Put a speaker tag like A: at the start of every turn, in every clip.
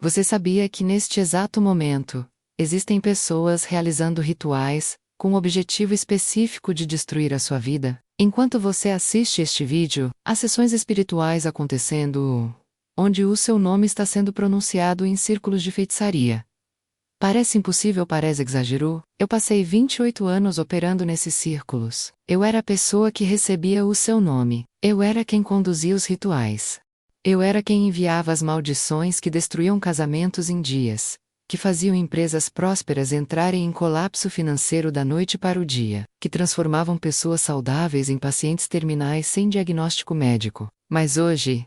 A: Você sabia que neste exato momento, existem pessoas realizando rituais, com o objetivo específico de destruir a sua vida? Enquanto você assiste este vídeo, há sessões espirituais acontecendo, onde o seu nome está sendo pronunciado em círculos de feitiçaria. Parece impossível, parece exagero. Eu passei 28 anos operando nesses círculos. Eu era a pessoa que recebia o seu nome. Eu era quem conduzia os rituais. Eu era quem enviava as maldições que destruíam casamentos em dias, que faziam empresas prósperas entrarem em colapso financeiro da noite para o dia, que transformavam pessoas saudáveis em pacientes terminais sem diagnóstico médico. Mas hoje,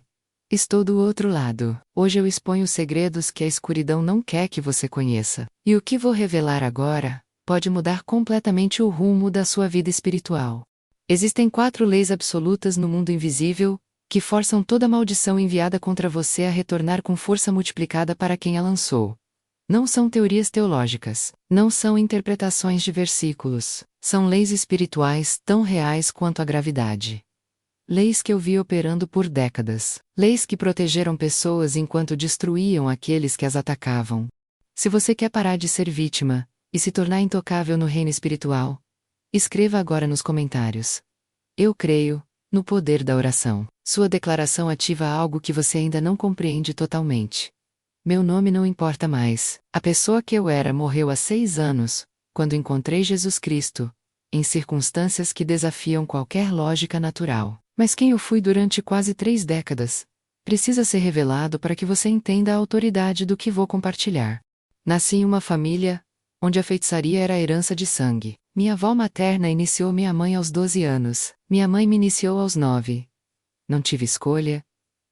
A: estou do outro lado. Hoje eu exponho segredos que a escuridão não quer que você conheça. E o que vou revelar agora pode mudar completamente o rumo da sua vida espiritual. Existem 4 leis absolutas no mundo invisível, que forçam toda maldição enviada contra você a retornar com força multiplicada para quem a lançou. Não são teorias teológicas, não são interpretações de versículos, são leis espirituais tão reais quanto a gravidade. Leis que eu vi operando por décadas. Leis que protegeram pessoas enquanto destruíam aqueles que as atacavam. Se você quer parar de ser vítima e se tornar intocável no reino espiritual, escreva agora nos comentários: eu creio no poder da oração. Sua declaração ativa algo que você ainda não compreende totalmente. Meu nome não importa mais. A pessoa que eu era morreu há 6 anos, quando encontrei Jesus Cristo, em circunstâncias que desafiam qualquer lógica natural. Mas quem eu fui durante quase 3 décadas precisa ser revelado para que você entenda a autoridade do que vou compartilhar. Nasci em uma família onde a feitiçaria era a herança de sangue. Minha avó materna iniciou minha mãe aos 12 anos. Minha mãe me iniciou aos 9. Não tive escolha.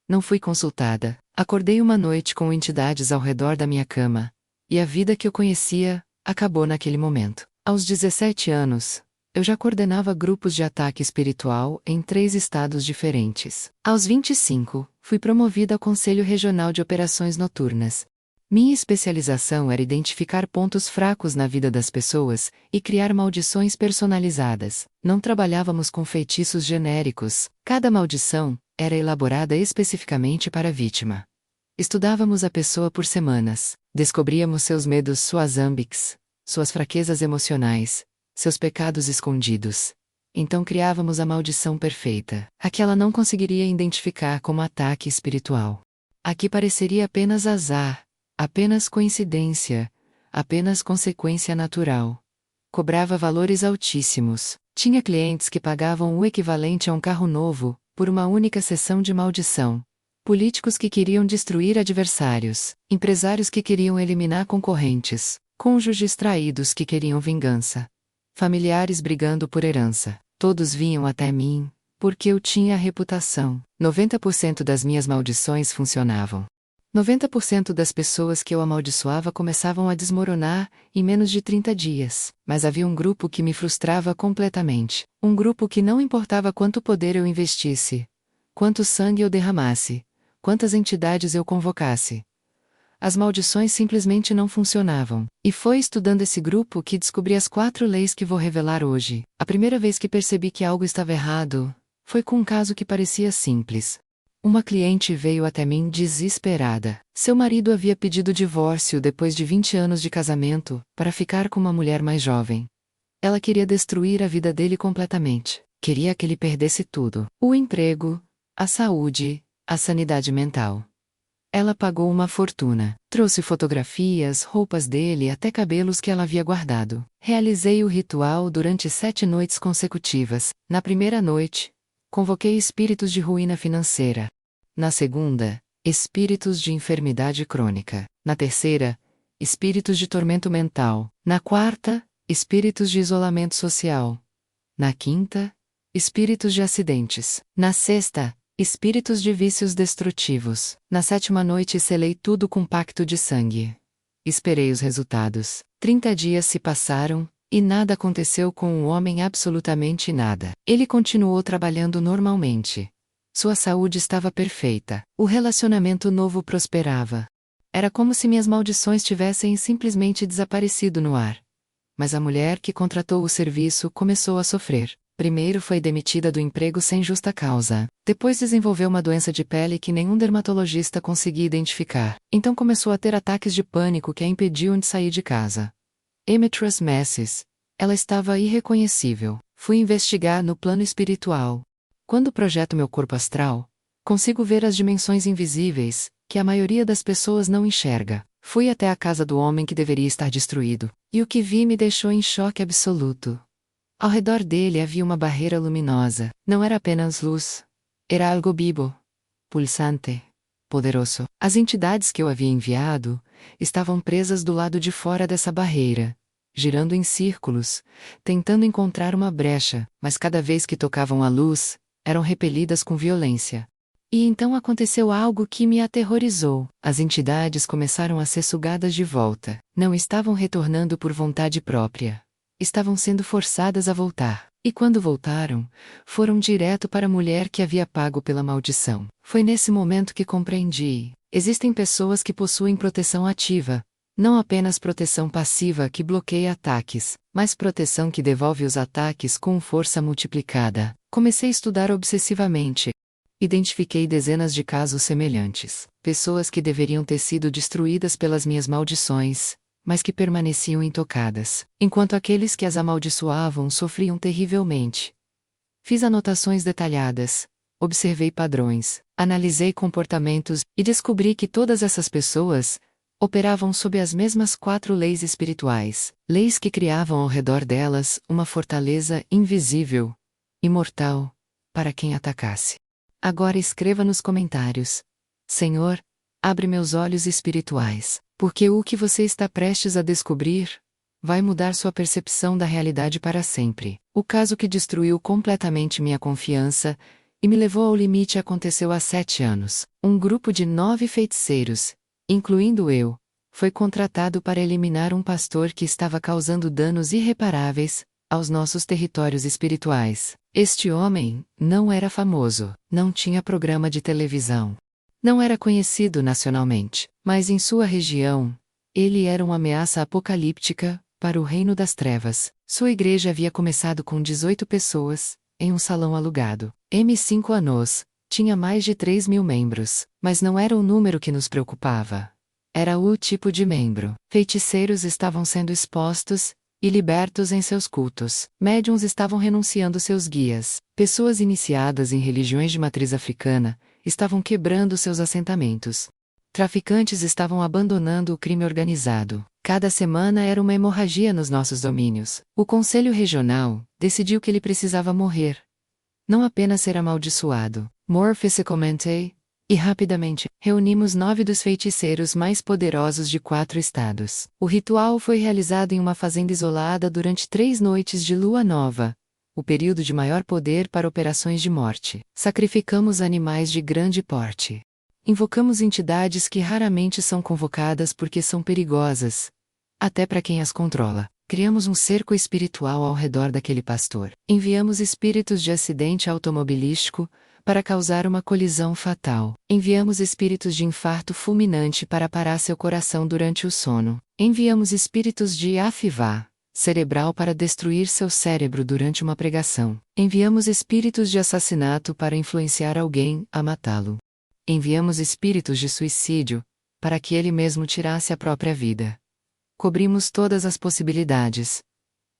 A: Não fui consultada. Acordei uma noite com entidades ao redor da minha cama. E a vida que eu conhecia acabou naquele momento. Aos 17 anos, eu já coordenava grupos de ataque espiritual em 3 estados diferentes. Aos 25, fui promovida ao Conselho Regional de Operações Noturnas. Minha especialização era identificar pontos fracos na vida das pessoas e criar maldições personalizadas. Não trabalhávamos com feitiços genéricos. Cada maldição era elaborada especificamente para a vítima. Estudávamos a pessoa por semanas. Descobríamos seus medos, suas ambics, suas fraquezas emocionais, seus pecados escondidos. Então criávamos a maldição perfeita, a que ela não conseguiria identificar como ataque espiritual. Aqui pareceria apenas azar, apenas coincidência, apenas consequência natural. Cobrava valores altíssimos. Tinha clientes que pagavam o equivalente a um carro novo, por uma única sessão de maldição. Políticos que queriam destruir adversários, empresários que queriam eliminar concorrentes, cônjuges traídos que queriam vingança, familiares brigando por herança. Todos vinham até mim, porque eu tinha a reputação. 90% das minhas maldições funcionavam. 90% das pessoas que eu amaldiçoava começavam a desmoronar em menos de 30 dias. Mas havia um grupo que me frustrava completamente. Um grupo que não importava quanto poder eu investisse, quanto sangue eu derramasse, quantas entidades eu convocasse. As maldições simplesmente não funcionavam. E foi estudando esse grupo que descobri as 4 leis que vou revelar hoje. A primeira vez que percebi que algo estava errado foi com um caso que parecia simples. Uma cliente veio até mim desesperada. Seu marido havia pedido divórcio depois de 20 anos de casamento, para ficar com uma mulher mais jovem. Ela queria destruir a vida dele completamente. Queria que ele perdesse tudo: o emprego, a saúde, a sanidade mental. Ela pagou uma fortuna. Trouxe fotografias, roupas dele, até cabelos que ela havia guardado. Realizei o ritual durante 7 noites consecutivas. Na primeira noite, convoquei espíritos de ruína financeira. Na segunda, espíritos de enfermidade crônica. Na terceira, espíritos de tormento mental. Na quarta, espíritos de isolamento social. Na quinta, espíritos de acidentes. Na sexta, espíritos de vícios destrutivos. Na 7ª noite selei tudo com pacto de sangue. Esperei os resultados. 30 dias se passaram, e nada aconteceu com o homem, absolutamente nada. Ele continuou trabalhando normalmente. Sua saúde estava perfeita. O relacionamento novo prosperava. Era como se minhas maldições tivessem simplesmente desaparecido no ar. Mas a mulher que contratou o serviço começou a sofrer. Primeiro foi demitida do emprego sem justa causa. Depois desenvolveu uma doença de pele que nenhum dermatologista conseguia identificar. Então começou a ter ataques de pânico que a impediam de sair de casa. Emetras Messes. Ela estava irreconhecível. Fui investigar no plano espiritual. Quando projeto meu corpo astral, consigo ver as dimensões invisíveis, que a maioria das pessoas não enxerga. Fui até a casa do homem que deveria estar destruído, e o que vi me deixou em choque absoluto. Ao redor dele havia uma barreira luminosa. Não era apenas luz. Era algo vivo, pulsante, poderoso. As entidades que eu havia enviado estavam presas do lado de fora dessa barreira, girando em círculos, tentando encontrar uma brecha, mas cada vez que tocavam a luz, eram repelidas com violência. E então aconteceu algo que me aterrorizou. As entidades começaram a ser sugadas de volta. Não estavam retornando por vontade própria. Estavam sendo forçadas a voltar. E quando voltaram, foram direto para a mulher que havia pago pela maldição. Foi nesse momento que compreendi. Existem pessoas que possuem proteção ativa. Não apenas proteção passiva que bloqueia ataques, mas proteção que devolve os ataques com força multiplicada. Comecei a estudar obsessivamente. Identifiquei dezenas de casos semelhantes. Pessoas que deveriam ter sido destruídas pelas minhas maldições, mas que permaneciam intocadas, enquanto aqueles que as amaldiçoavam sofriam terrivelmente. Fiz anotações detalhadas, observei padrões, analisei comportamentos e descobri que todas essas pessoas operavam sob as mesmas 4 leis espirituais, leis que criavam ao redor delas uma fortaleza invisível, imortal, para quem atacasse. Agora escreva nos comentários: Senhor, abre meus olhos espirituais, porque o que você está prestes a descobrir vai mudar sua percepção da realidade para sempre. O caso que destruiu completamente minha confiança e me levou ao limite aconteceu há 7 anos. Um grupo de 9 feiticeiros, incluindo eu, foi contratado para eliminar um pastor que estava causando danos irreparáveis aos nossos territórios espirituais. Este homem não era famoso, não tinha programa de televisão. Não era conhecido nacionalmente, mas em sua região, ele era uma ameaça apocalíptica para o reino das trevas. Sua igreja havia começado com 18 pessoas, em um salão alugado. M5 anos, tinha mais de 3.000 membros, mas não era o número que nos preocupava. Era o tipo de membro. Feiticeiros estavam sendo expostos e libertos em seus cultos. Médiuns estavam renunciando seus guias. Pessoas iniciadas em religiões de matriz africana estavam quebrando seus assentamentos. Traficantes estavam abandonando o crime organizado. Cada semana era uma hemorragia nos nossos domínios. O Conselho Regional decidiu que ele precisava morrer. Não apenas ser amaldiçoado. Morphicamente, e rapidamente, reunimos 9 dos feiticeiros mais poderosos de 4 estados. O ritual foi realizado em uma fazenda isolada durante 3 noites de lua nova, o período de maior poder para operações de morte. Sacrificamos animais de grande porte. Invocamos entidades que raramente são convocadas porque são perigosas, até para quem as controla. Criamos um cerco espiritual ao redor daquele pastor. Enviamos espíritos de acidente automobilístico para causar uma colisão fatal. Enviamos espíritos de infarto fulminante para parar seu coração durante o sono. Enviamos espíritos de afivá cerebral para destruir seu cérebro durante uma pregação. Enviamos espíritos de assassinato para influenciar alguém a matá-lo. Enviamos espíritos de suicídio para que ele mesmo tirasse a própria vida. Cobrimos todas as possibilidades,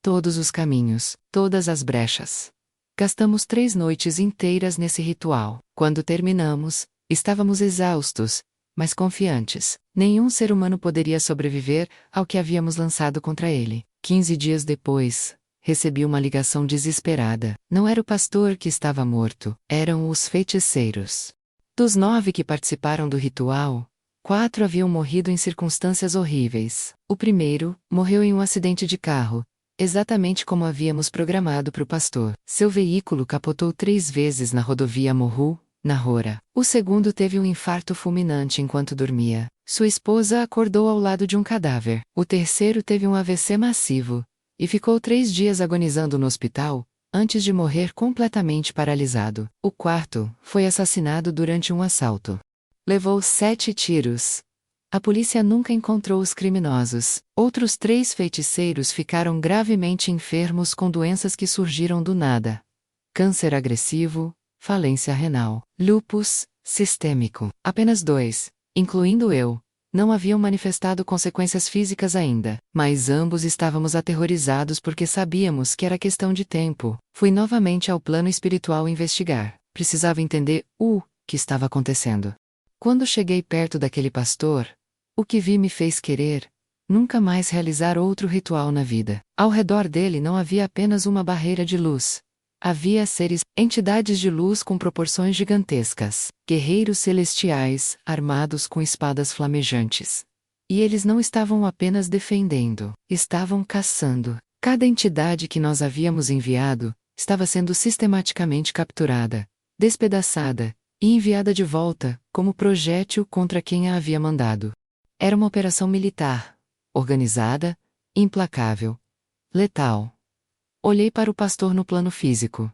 A: todos os caminhos, todas as brechas. Gastamos 3 noites inteiras nesse ritual. Quando terminamos, estávamos exaustos, mas confiantes. Nenhum ser humano poderia sobreviver ao que havíamos lançado contra ele. 15 dias depois, recebi uma ligação desesperada. Não era o pastor que estava morto, eram os feiticeiros. Dos 9 que participaram do ritual, 4 haviam morrido em circunstâncias horríveis. O primeiro morreu em um acidente de carro, exatamente como havíamos programado para o pastor. Seu veículo capotou 3 vezes na rodovia Morru, na Rora. O segundo teve um infarto fulminante enquanto dormia. Sua esposa acordou ao lado de um cadáver. O terceiro teve um AVC massivo e ficou 3 dias agonizando no hospital, antes de morrer completamente paralisado. O quarto foi assassinado durante um assalto. Levou 7 tiros. A polícia nunca encontrou os criminosos. Outros 3 feiticeiros ficaram gravemente enfermos com doenças que surgiram do nada. câncer agressivo, falência renal, lúpus sistêmico. Apenas 2, incluindo eu, não haviam manifestado consequências físicas ainda, mas ambos estávamos aterrorizados porque sabíamos que era questão de tempo. Fui novamente ao plano espiritual investigar. Precisava entender o que estava acontecendo. Quando cheguei perto daquele pastor, o que vi me fez querer nunca mais realizar outro ritual na vida. Ao redor dele não havia apenas uma barreira de luz. Havia seres, entidades de luz com proporções gigantescas, guerreiros celestiais, armados com espadas flamejantes. E eles não estavam apenas defendendo, estavam caçando. Cada entidade que nós havíamos enviado estava sendo sistematicamente capturada, despedaçada e enviada de volta, como projétil contra quem a havia mandado. Era uma operação militar, organizada, implacável, letal. Olhei para o pastor no plano físico.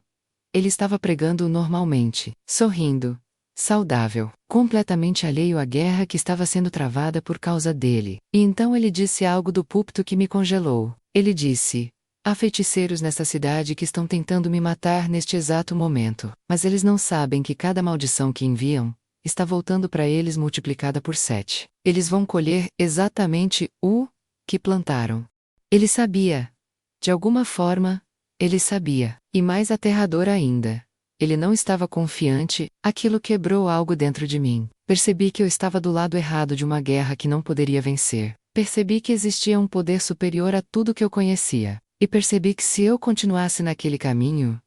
A: Ele estava pregando normalmente, sorrindo, saudável, completamente alheio à guerra que estava sendo travada por causa dele. E então ele disse algo do púlpito que me congelou. Ele disse: há feiticeiros nesta cidade que estão tentando me matar neste exato momento, mas eles não sabem que cada maldição que enviam está voltando para eles multiplicada por 7. Eles vão colher exatamente o que plantaram. Ele sabia. De alguma forma, ele sabia. E mais aterrador ainda, ele não estava confiante, aquilo quebrou algo dentro de mim. Percebi que eu estava do lado errado de uma guerra que não poderia vencer. Percebi que existia um poder superior a tudo que eu conhecia. E percebi que se eu continuasse naquele caminho,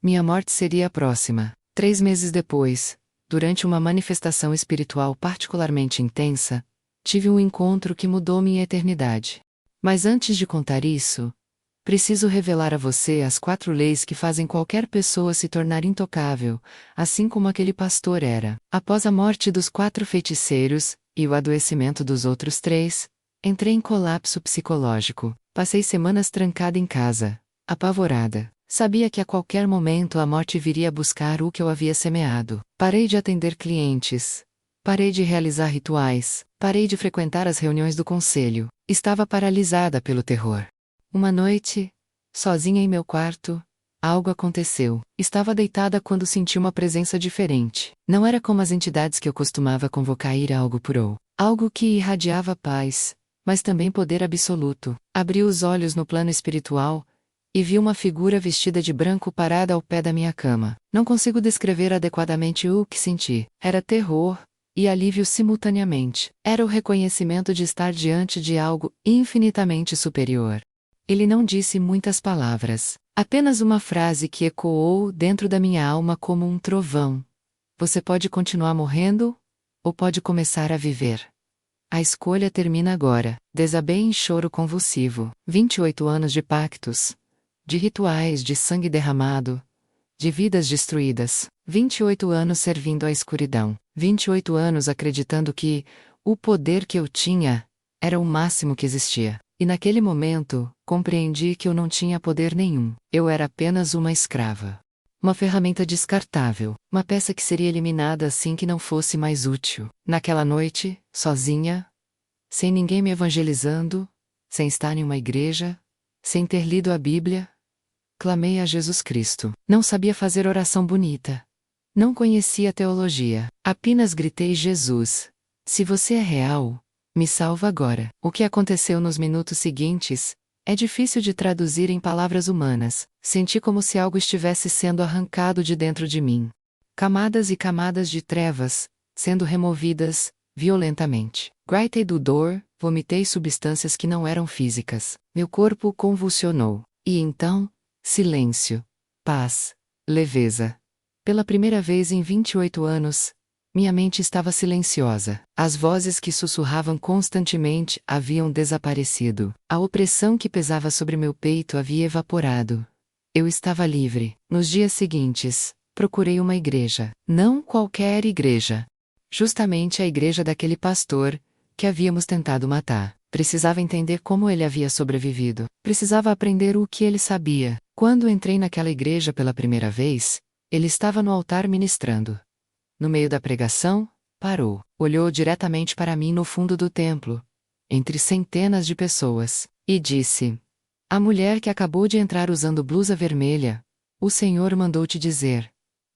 A: minha morte seria a próxima. 3 meses depois, durante uma manifestação espiritual particularmente intensa, tive um encontro que mudou minha eternidade. Mas antes de contar isso, preciso revelar a você as 4 leis que fazem qualquer pessoa se tornar intocável, assim como aquele pastor era. Após a morte dos 4 feiticeiros, e o adoecimento dos outros 3, entrei em colapso psicológico. Passei semanas trancada em casa, apavorada. Sabia que a qualquer momento a morte viria buscar o que eu havia semeado. Parei de atender clientes. Parei de realizar rituais. Parei de frequentar as reuniões do conselho. Estava paralisada pelo terror. Uma noite, sozinha em meu quarto, algo aconteceu. Estava deitada quando senti uma presença diferente. Não era como as entidades que eu costumava convocar ir a algo puro. Algo que irradiava paz, mas também poder absoluto. Abri os olhos no plano espiritual e vi uma figura vestida de branco parada ao pé da minha cama. Não consigo descrever adequadamente o que senti. Era terror e alívio simultaneamente. Era o reconhecimento de estar diante de algo infinitamente superior. Ele não disse muitas palavras, apenas uma frase que ecoou dentro da minha alma como um trovão. Você pode continuar morrendo, ou pode começar a viver. A escolha termina agora. Desabei em choro convulsivo. 28 anos de pactos, de rituais de sangue derramado, de vidas destruídas. 28 anos servindo à escuridão. 28 anos acreditando que o poder que eu tinha era o máximo que existia. E naquele momento, compreendi que eu não tinha poder nenhum. Eu era apenas uma escrava. Uma ferramenta descartável, uma peça que seria eliminada assim que não fosse mais útil. Naquela noite, sozinha, sem ninguém me evangelizando, sem estar em uma igreja, sem ter lido a Bíblia, clamei a Jesus Cristo. Não sabia fazer oração bonita. Não conhecia teologia. Apenas gritei: Jesus, se você é real, me salva agora. O que aconteceu nos minutos seguintes é difícil de traduzir em palavras humanas. Senti como se algo estivesse sendo arrancado de dentro de mim. Camadas e camadas de trevas, sendo removidas, violentamente. Gritei do dor, vomitei substâncias que não eram físicas. Meu corpo convulsionou. E então, silêncio, paz, leveza. Pela primeira vez em 28 anos, minha mente estava silenciosa. As vozes que sussurravam constantemente haviam desaparecido. A opressão que pesava sobre meu peito havia evaporado. Eu estava livre. Nos dias seguintes, procurei uma igreja. Não qualquer igreja. Justamente a igreja daquele pastor que havíamos tentado matar. Precisava entender como ele havia sobrevivido. Precisava aprender o que ele sabia. Quando entrei naquela igreja pela primeira vez, ele estava no altar ministrando. No meio da pregação, parou. Olhou diretamente para mim no fundo do templo, entre centenas de pessoas, e disse: a mulher que acabou de entrar usando blusa vermelha, o Senhor mandou te dizer: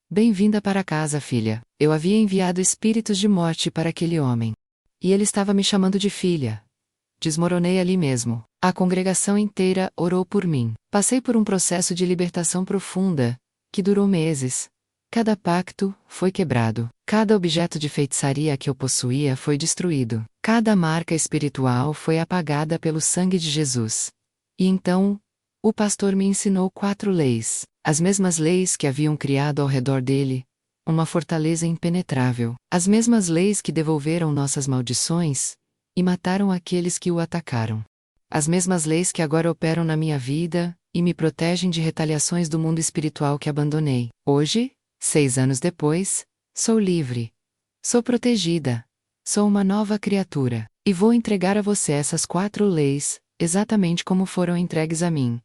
A: Bem-vinda para casa, filha. Eu havia enviado espíritos de morte para aquele homem. E ele estava me chamando de filha. Desmoronei ali mesmo. A congregação inteira orou por mim. Passei por um processo de libertação profunda, que durou meses. Cada pacto foi quebrado. Cada objeto de feitiçaria que eu possuía foi destruído. Cada marca espiritual foi apagada pelo sangue de Jesus. E então, o pastor me ensinou 4 leis, as mesmas leis que haviam criado ao redor dele, uma fortaleza impenetrável, as mesmas leis que devolveram nossas maldições e mataram aqueles que o atacaram. As mesmas leis que agora operam na minha vida e me protegem de retaliações do mundo espiritual que abandonei. Hoje, 6 anos depois, sou livre. Sou protegida. Sou uma nova criatura. E vou entregar a você essas 4 leis, exatamente como foram entregues a mim.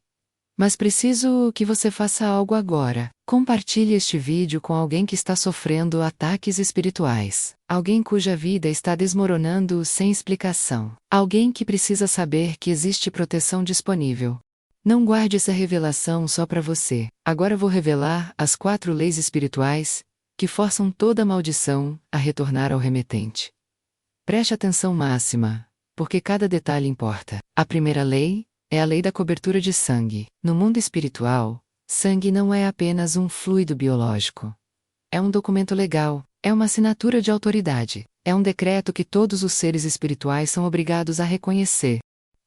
A: Mas preciso que você faça algo agora. Compartilhe este vídeo com alguém que está sofrendo ataques espirituais. Alguém cuja vida está desmoronando sem explicação. Alguém que precisa saber que existe proteção disponível. Não guarde essa revelação só para você. Agora vou revelar as 4 leis espirituais que forçam toda maldição a retornar ao remetente. Preste atenção máxima, porque cada detalhe importa. A primeira lei é a lei da cobertura de sangue. No mundo espiritual, sangue não é apenas um fluido biológico. É um documento legal, é uma assinatura de autoridade, é um decreto que todos os seres espirituais são obrigados a reconhecer.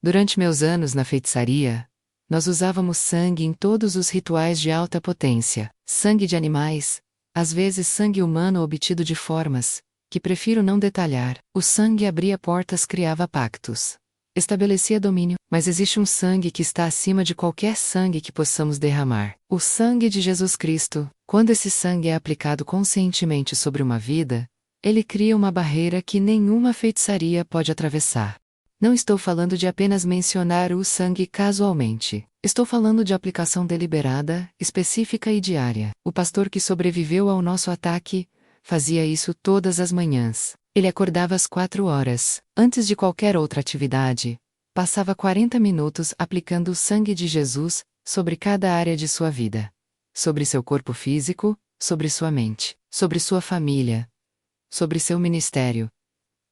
A: Durante meus anos na feitiçaria, nós usávamos sangue em todos os rituais de alta potência. Sangue de animais, às vezes sangue humano obtido de formas que prefiro não detalhar. O sangue abria portas, criava pactos, estabelecia domínio, mas existe um sangue que está acima de qualquer sangue que possamos derramar. O sangue de Jesus Cristo. Quando esse sangue é aplicado conscientemente sobre uma vida, ele cria uma barreira que nenhuma feitiçaria pode atravessar. Não estou falando de apenas mencionar o sangue casualmente. Estou falando de aplicação deliberada, específica e diária. O pastor que sobreviveu ao nosso ataque fazia isso todas as manhãs. Ele acordava às 4 horas. Antes de qualquer outra atividade, passava 40 minutos aplicando o sangue de Jesus sobre cada área de sua vida. Sobre seu corpo físico, sobre sua mente, sobre sua família, sobre seu ministério,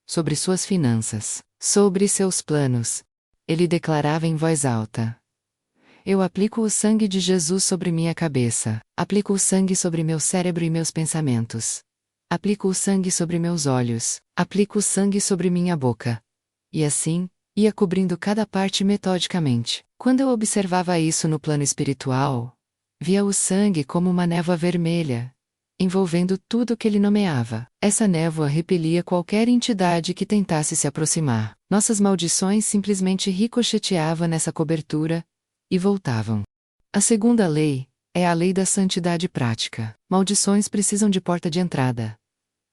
A: sobre suas finanças, sobre seus planos. Ele declarava em voz alta: Eu aplico o sangue de Jesus sobre minha cabeça. Aplico o sangue sobre meu cérebro e meus pensamentos. Aplico o sangue sobre meus olhos. Aplico o sangue sobre minha boca. E assim, ia cobrindo cada parte metodicamente. Quando eu observava isso no plano espiritual, via o sangue como uma névoa vermelha, envolvendo tudo que ele nomeava. Essa névoa repelia qualquer entidade que tentasse se aproximar. Nossas maldições simplesmente ricocheteavam nessa cobertura e voltavam. A segunda lei é a lei da santidade prática. Maldições precisam de porta de entrada.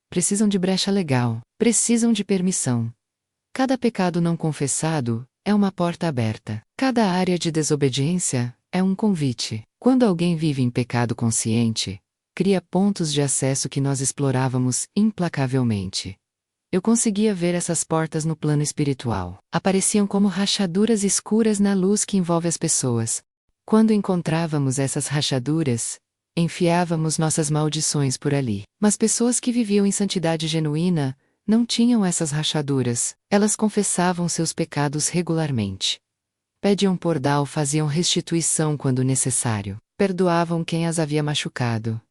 A: Precisam de brecha legal. Precisam de permissão. Cada pecado não confessado é uma porta aberta. Cada área de desobediência é um convite. Quando alguém vive em pecado consciente, cria pontos de acesso que nós explorávamos implacavelmente. Eu conseguia ver essas portas no plano espiritual. Apareciam como rachaduras escuras na luz que envolve as pessoas. Quando encontrávamos essas rachaduras, enfiávamos nossas maldições por ali. Mas pessoas que viviam em santidade genuína não tinham essas rachaduras. Elas confessavam seus pecados regularmente. Pediam perdão, faziam restituição quando necessário. Perdoavam quem as havia machucado.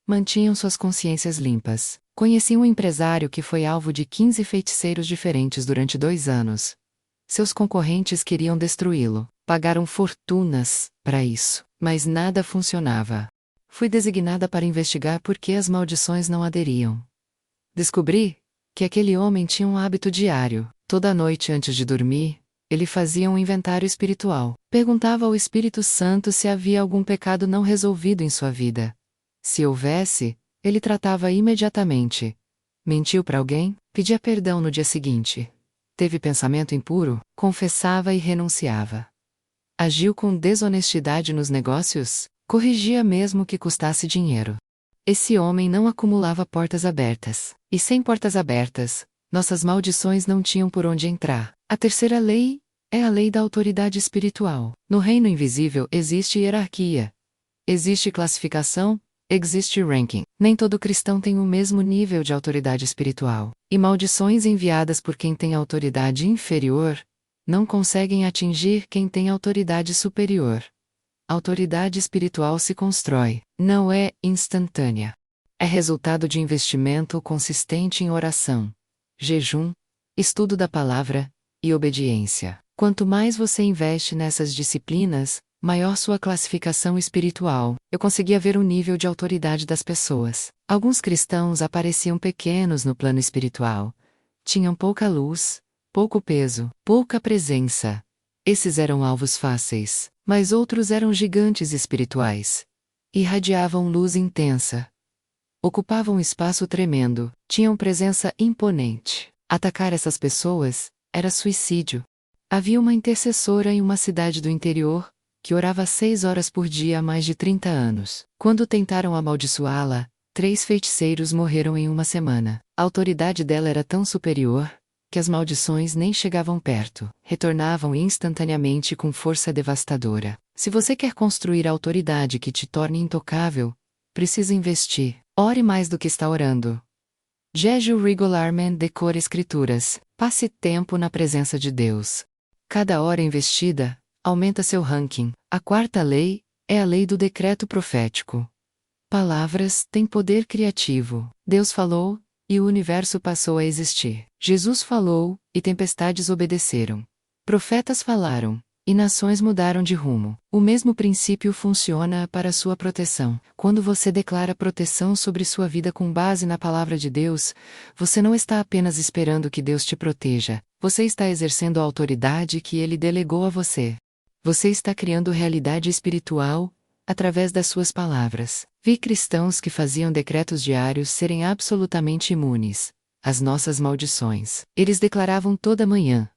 A: Mantinham suas consciências limpas. Conheci um empresário que foi alvo de 15 feiticeiros diferentes durante 2 anos. Seus concorrentes queriam destruí-lo. Pagaram fortunas para isso, mas nada funcionava. Fui designada para investigar por que as maldições não aderiam. Descobri que aquele homem tinha um hábito diário. Toda noite antes de dormir, ele fazia um inventário espiritual. Perguntava ao Espírito Santo se havia algum pecado não resolvido em sua vida. Se houvesse, ele tratava imediatamente. Mentiu para alguém? Pedia perdão no dia seguinte. Teve pensamento impuro? Confessava e renunciava. Agiu com desonestidade nos negócios? Corrigia mesmo que custasse dinheiro. Esse homem não acumulava portas abertas. E sem portas abertas, nossas maldições não tinham por onde entrar. A terceira lei é a lei da autoridade espiritual. No reino invisível existe hierarquia. Existe classificação, existe ranking. Nem todo cristão tem o mesmo nível de autoridade espiritual. E maldições enviadas por quem tem autoridade inferior não conseguem atingir quem tem autoridade superior. A autoridade espiritual se constrói, não é instantânea. É resultado de investimento consistente em oração, jejum, estudo da palavra e obediência. Quanto mais você investe nessas disciplinas, maior sua classificação espiritual. Eu conseguia ver o nível de autoridade das pessoas. Alguns cristãos apareciam pequenos no plano espiritual. Tinham pouca luz, pouco peso, pouca presença. Esses eram alvos fáceis, mas outros eram gigantes espirituais. Irradiavam luz intensa. Ocupavam um espaço tremendo, tinham presença imponente. Atacar essas pessoas era suicídio. Havia uma intercessora em uma cidade do interior que orava 6 horas por dia há mais de 30 anos. Quando tentaram amaldiçoá-la, 3 feiticeiros morreram em uma semana. A autoridade dela era tão superior que as maldições nem chegavam perto, retornavam instantaneamente com força devastadora. Se você quer construir a autoridade que te torne intocável, precisa investir. Ore mais do que está orando. Jeju regularmente decore escrituras. Passe tempo na presença de Deus. Cada hora investida aumenta seu ranking. A quarta lei é a lei do decreto profético. Palavras têm poder criativo. Deus falou, e o universo passou a existir. Jesus falou, e tempestades obedeceram. Profetas falaram, e nações mudaram de rumo. O mesmo princípio funciona para sua proteção. Quando você declara proteção sobre sua vida com base na palavra de Deus, você não está apenas esperando que Deus te proteja, você está exercendo a autoridade que Ele delegou a você. Você está criando realidade espiritual através das suas palavras. Vi cristãos que faziam decretos diários serem absolutamente imunes às nossas maldições. Eles declaravam toda manhã: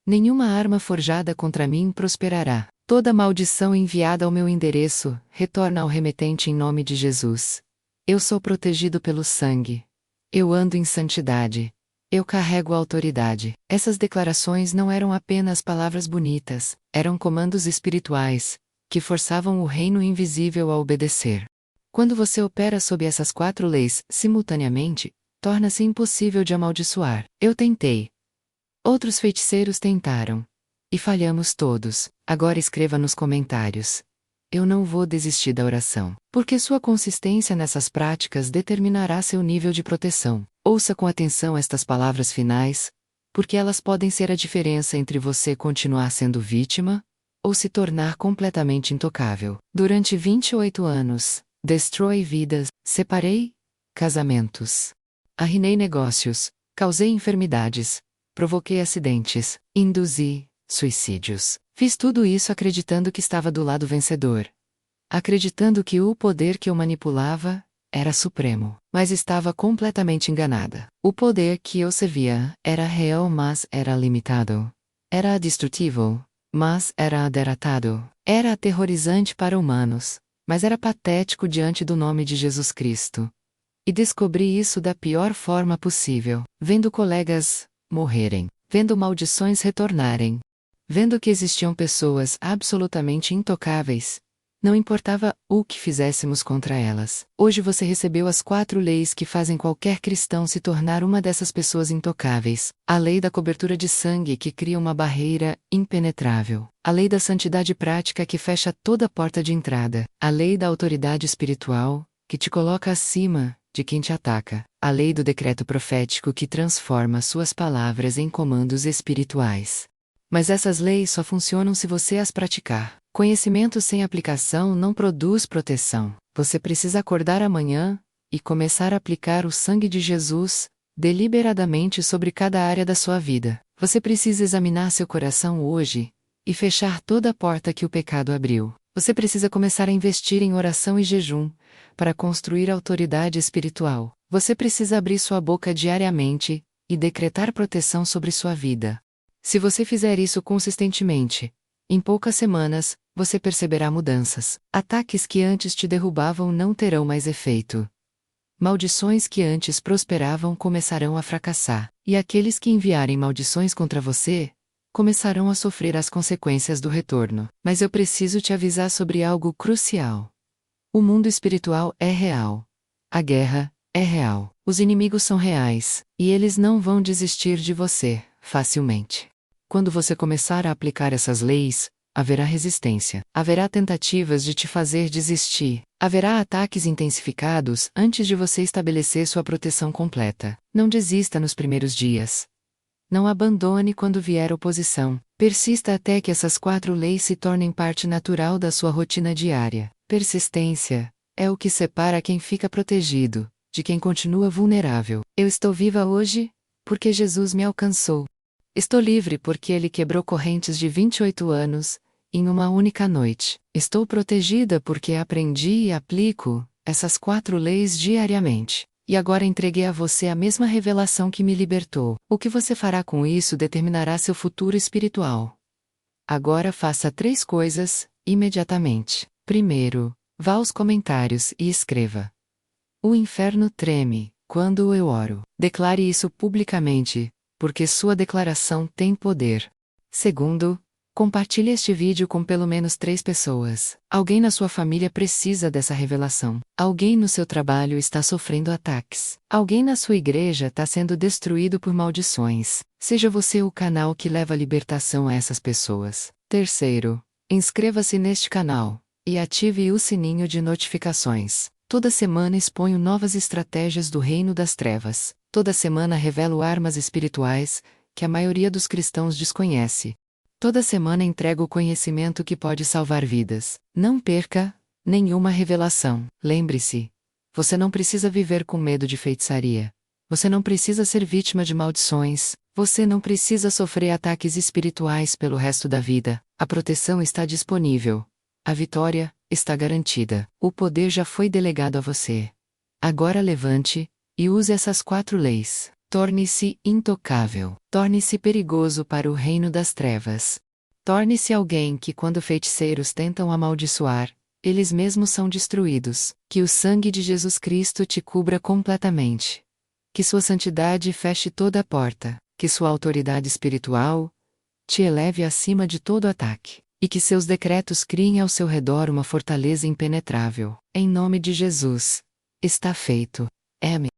A: nenhuma arma forjada contra mim prosperará. Toda maldição enviada ao meu endereço retorna ao remetente em nome de Jesus. Eu sou protegido pelo sangue. Eu ando em santidade. Eu carrego a autoridade. Essas declarações não eram apenas palavras bonitas, eram comandos espirituais, que forçavam o reino invisível a obedecer. Quando você opera sob essas 4 leis simultaneamente, torna-se impossível de amaldiçoar. Eu tentei. Outros feiticeiros tentaram. E falhamos todos. Agora escreva nos comentários: eu não vou desistir da oração. Porque sua consistência nessas práticas determinará seu nível de proteção. Ouça com atenção estas palavras finais, porque elas podem ser a diferença entre você continuar sendo vítima ou se tornar completamente intocável. Durante 28 anos, destruí vidas, separei casamentos, arruinei negócios, causei enfermidades, provoquei acidentes, induzi suicídios. Fiz tudo isso acreditando que estava do lado vencedor. Acreditando que o poder que eu manipulava era supremo. Mas estava completamente enganada. O poder que eu servia era real, mas era limitado. Era destrutível, mas era aderatado. Era aterrorizante para humanos, mas era patético diante do nome de Jesus Cristo. E descobri isso da pior forma possível, vendo colegas morrerem, vendo maldições retornarem, vendo que existiam pessoas absolutamente intocáveis. Não importava o que fizéssemos contra elas. Hoje você recebeu as 4 leis que fazem qualquer cristão se tornar uma dessas pessoas intocáveis. A lei da cobertura de sangue que cria uma barreira impenetrável. A lei da santidade prática que fecha toda porta de entrada. A lei da autoridade espiritual, que te coloca acima de quem te ataca. A lei do decreto profético que transforma suas palavras em comandos espirituais. Mas essas leis só funcionam se você as praticar. Conhecimento sem aplicação não produz proteção. Você precisa acordar amanhã e começar a aplicar o sangue de Jesus deliberadamente sobre cada área da sua vida. Você precisa examinar seu coração hoje e fechar toda a porta que o pecado abriu. Você precisa começar a investir em oração e jejum para construir autoridade espiritual. Você precisa abrir sua boca diariamente e decretar proteção sobre sua vida. Se você fizer isso consistentemente, em poucas semanas, você perceberá mudanças. Ataques que antes te derrubavam não terão mais efeito. Maldições que antes prosperavam começarão a fracassar. E aqueles que enviarem maldições contra você começarão a sofrer as consequências do retorno. Mas eu preciso te avisar sobre algo crucial. O mundo espiritual é real. A guerra é real. Os inimigos são reais, e eles não vão desistir de você, facilmente. Quando você começar a aplicar essas leis, haverá resistência. Haverá tentativas de te fazer desistir. Haverá ataques intensificados antes de você estabelecer sua proteção completa. Não desista nos primeiros dias. Não abandone quando vier oposição. Persista até que essas 4 leis se tornem parte natural da sua rotina diária. Persistência é o que separa quem fica protegido de quem continua vulnerável. Eu estou viva hoje porque Jesus me alcançou. Estou livre porque Ele quebrou correntes de 28 anos em uma única noite. Estou protegida porque aprendi e aplico essas 4 leis diariamente. E agora entreguei a você a mesma revelação que me libertou. O que você fará com isso determinará seu futuro espiritual. Agora faça 3 coisas, imediatamente. Primeiro, vá aos comentários e escreva: o inferno treme quando eu oro. Declare isso publicamente, porque sua declaração tem poder. Segundo, compartilhe este vídeo com pelo menos 3 pessoas. Alguém na sua família precisa dessa revelação. Alguém no seu trabalho está sofrendo ataques. Alguém na sua igreja está sendo destruído por maldições. Seja você o canal que leva a libertação a essas pessoas. Terceiro, inscreva-se neste canal e ative o sininho de notificações. Toda semana exponho novas estratégias do reino das trevas. Toda semana revelo armas espirituais que a maioria dos cristãos desconhece. Toda semana entrego o conhecimento que pode salvar vidas. Não perca nenhuma revelação. Lembre-se, você não precisa viver com medo de feitiçaria. Você não precisa ser vítima de maldições. Você não precisa sofrer ataques espirituais pelo resto da vida. A proteção está disponível. A vitória está garantida. O poder já foi delegado a você. Agora levante e use essas 4 leis. Torne-se intocável. Torne-se perigoso para o reino das trevas. Torne-se alguém que, quando feiticeiros tentam amaldiçoar, eles mesmos são destruídos. Que o sangue de Jesus Cristo te cubra completamente. Que sua santidade feche toda a porta. Que sua autoridade espiritual te eleve acima de todo ataque. E que seus decretos criem ao seu redor uma fortaleza impenetrável. Em nome de Jesus. Está feito. Amém.